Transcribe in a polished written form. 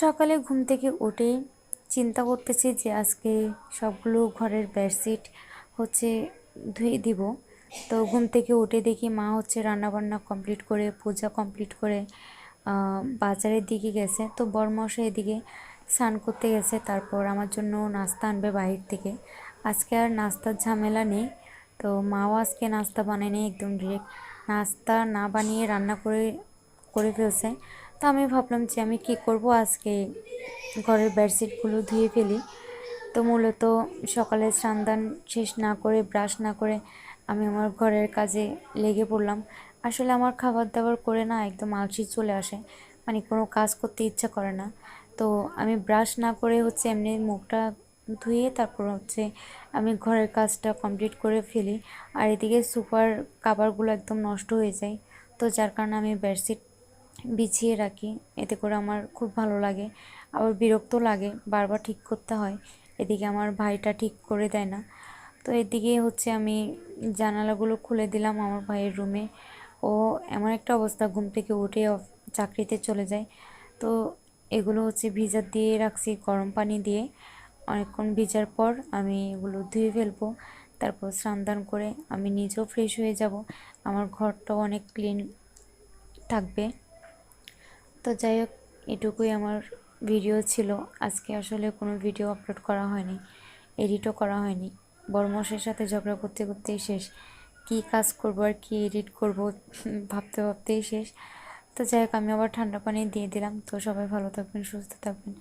সকালে ঘুম থেকে উঠে চিন্তা করতেছি যে আজকে সবগুলো ঘরের বেডশিট হচ্ছে ধুয়ে দিব। তো ঘুম থেকে উঠে দেখি মা হচ্ছে রান্নাবান্না কমপ্লিট করে পূজা কমপ্লিট করে বাজারের দিকে গেছে। তো বড়মশাই এদিকে স্নান করতে গেছে, তারপর আমার জন্য নাস্তা আনবে বাহির থেকে। আজকে আর নাস্তার ঝামেলা নেই, তো মাও আজকে নাস্তা বানায়নি, একদম ডিরেক্ট নাস্তা না বানিয়ে রান্না করে করে ফেলছে। তো আমি ভাবলাম যে আমি কি করব, আজকে ঘরের বেডশিটগুলো ধুয়ে ফেলি। তো মূলত সকালে স্নান শেষ না করে ব্রাশ না করে আমি আমার ঘরের কাজে লেগে পড়লাম। আসলে আমার খাবার দাবার করে না একদম আলসি চলে আসে, মানে কোনো কাজ করতে ইচ্ছা করে না। তো আমি ব্রাশ না করে হচ্ছে এমনি মুখটা ধুয়ে তারপর হচ্ছে আমি ঘরের কাজটা কমপ্লিট করে ফেলি। আর এদিকে সুপার কাভারগুলো একদম নষ্ট হয়ে যায়, তো যার কারণে আমি বেডশিট বিছিয়ে রাখি। এতে করে আমার খুব ভালো লাগে, আবার বিরক্ত লাগে, বারবার ঠিক করতে হয়। এদিকে আমার ভাইটা ঠিক করে দেয় না। তো এদিকে হচ্ছে আমি জানালাগুলো খুলে দিলাম আমার ভাইয়ের রুমে। ও এমন একটা অবস্থা, ঘুম থেকে উঠে চাকরিতে চলে যায়। তো এগুলো হচ্ছে ভিজা দিয়ে রাখছি গরম পানি দিয়ে। অনেকক্ষণ ভিজার পর আমি এগুলো ধুয়ে ফেলবো, তারপর স্নান দান করে আমি নিজেও ফ্রেশ হয়ে যাব। আমার ঘরটাও অনেক ক্লিন থাকবে। তো যাই হোক, এটুকুই আমার ভিডিও ছিল। আজকে আসলে কোনো ভিডিও আপলোড করা হয়নি, এডিটও করা হয়নি। বড়মশাইয়ের সাথে ঝগড়া করতে করতেই শেষ, কী কাজ করবো আর কী এডিট করবো ভাবতে ভাবতেই শেষ। তো যাই হোক, আমি আবার ঠান্ডা পানি দিয়ে দিলাম। তো সবাই ভালো থাকবেন, সুস্থ থাকবেন।